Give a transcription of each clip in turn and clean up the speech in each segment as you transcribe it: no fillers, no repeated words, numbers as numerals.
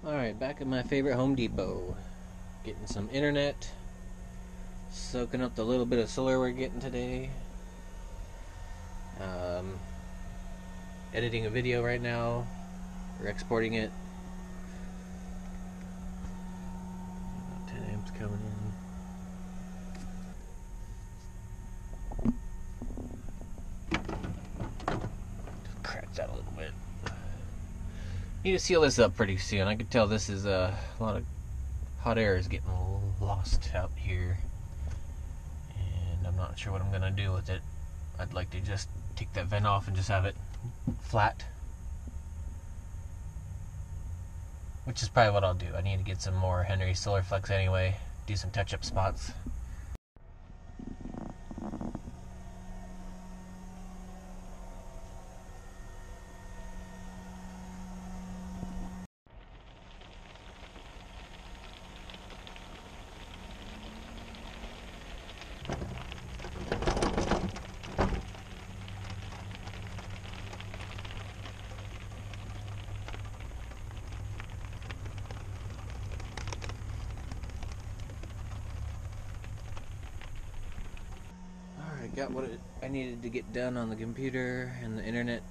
Alright, back at my favorite Home Depot. Getting some internet. Soaking up the little bit of solar we're getting today. Editing a video right now. We're exporting it. 10 amps coming in. Just crack that a little bit. Need to seal this up pretty soon. I could tell this is a lot of hot air is getting lost out here, and I'm not sure what I'm gonna do with it. I'd like to just take that vent off and just have it flat, which is probably what I'll do. I need to get some more Henry Solar Flex anyway, do some touch-up spots. Got what I needed to get done on the computer and the internet.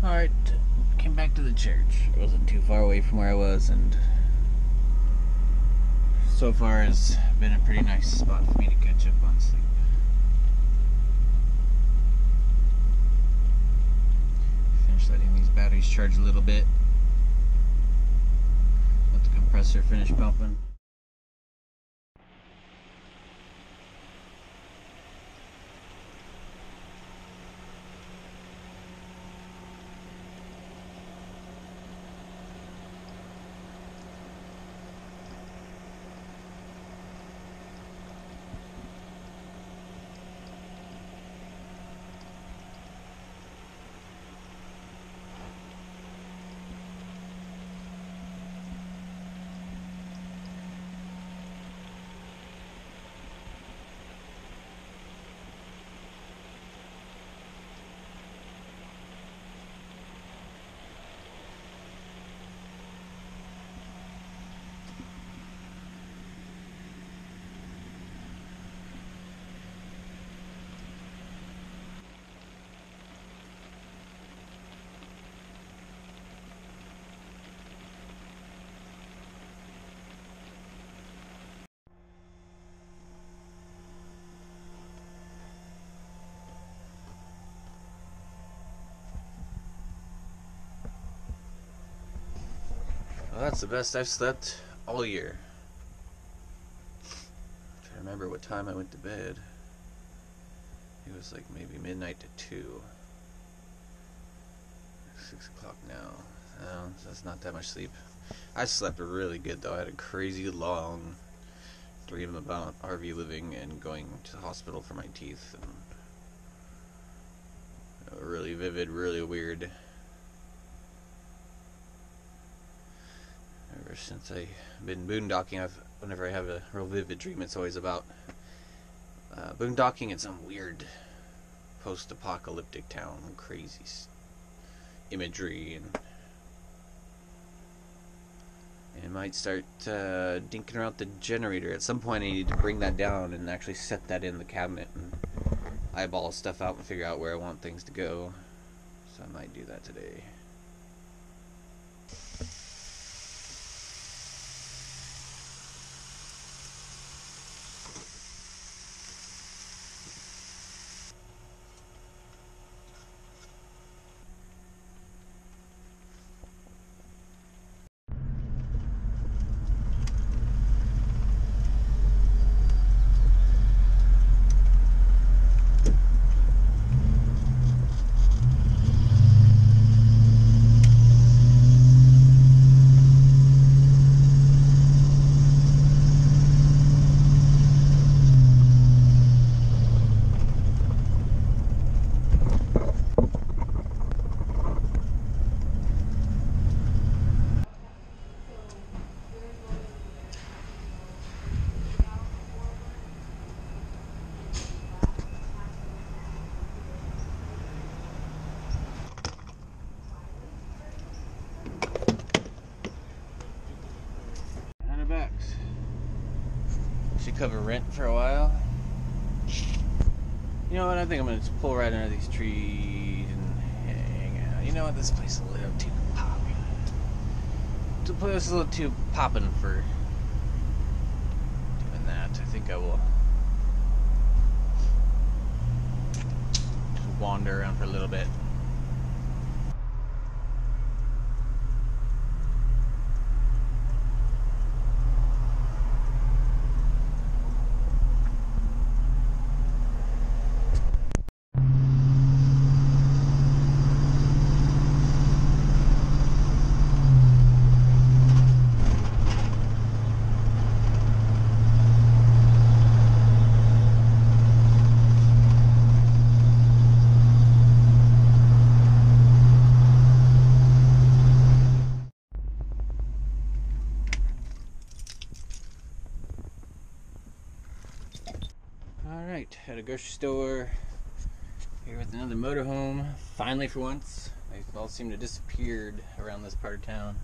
Alright. Came back to the church. It wasn't too far away from where I was, and so far has been a pretty nice spot for me to catch up on sleep. Finish letting these batteries charge a little bit. Let the compressor finish pumping. Well, that's the best I've slept all year. I'm trying to remember what time I went to bed. It was like maybe midnight to 2. 6 o'clock now. So that's not that much sleep. I slept really good though. I had a crazy long dream about RV living and going to the hospital for my teeth. And really vivid, really weird. Ever since I've been boondocking, whenever I have a real vivid dream, it's always about boondocking in some weird post-apocalyptic town, crazy imagery, and it might start dinking around the generator. At some point I need to bring that down and actually set that in the cabinet and eyeball stuff out and figure out where I want things to go. So I might do that today. cover rent for a while. You know what? I think I'm gonna just pull right under these trees and hang out. You know what? This place is a little too popping. This place is a little too popping for doing that. I think I will just wander around for a little bit. Alright, at a grocery store here with another motorhome. Finally, for once. They all seem to have disappeared around this part of town.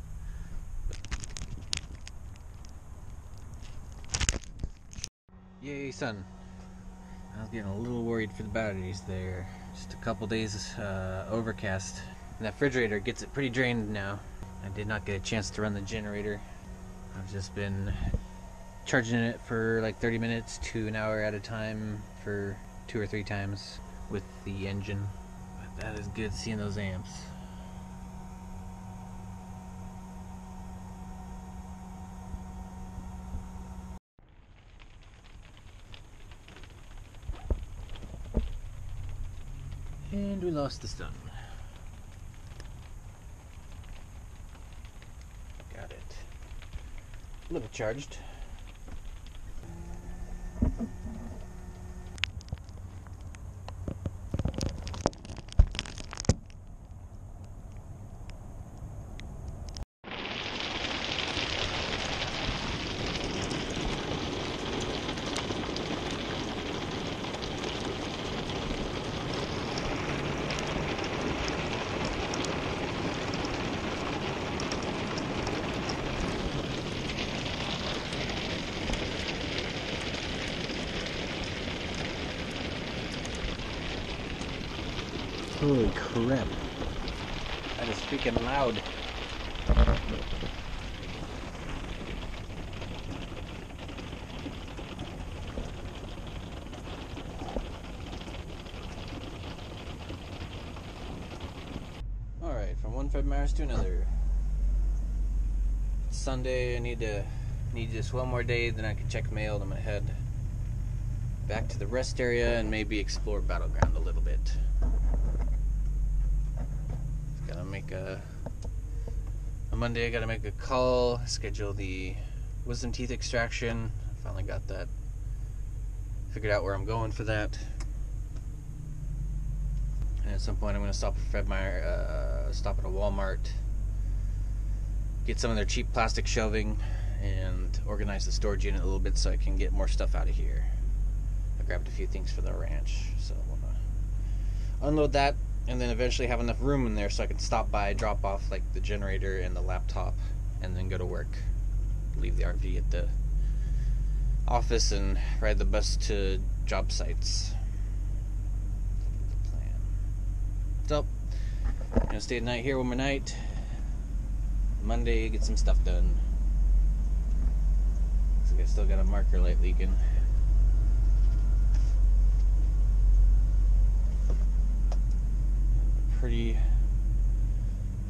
Yay, sun. I was getting a little worried for the batteries there. Just a couple days overcast. And that refrigerator gets it pretty drained now. I did not get a chance to run the generator. I've just been charging it for like 30 minutes to an hour at a time for 2 or 3 times with the engine. But that is good seeing those amps. And we lost the sun. Got it. A little bit charged. Holy crap. That is freaking loud. Alright, from one February to another. It's Sunday, I need just one more day, then I can check mail, and I'm gonna head back to the rest area and maybe explore Battleground a little bit. On Monday I gotta make a call, schedule the wisdom teeth extraction. I finally got that figured out where I'm going for that. And at some point I'm gonna stop at stop at a Walmart, get some of their cheap plastic shelving and organize the storage unit a little bit so I can get more stuff out of here. I grabbed a few things for the ranch, so I'm gonna unload that and then eventually have enough room in there so I can stop by, drop off like the generator and the laptop, and then go to work. Leave the RV at the office and ride the bus to job sites. The plan. So, I'm gonna stay the night here one more night. Monday, get some stuff done. Looks like I still got a marker light leaking.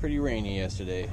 Pretty rainy yesterday.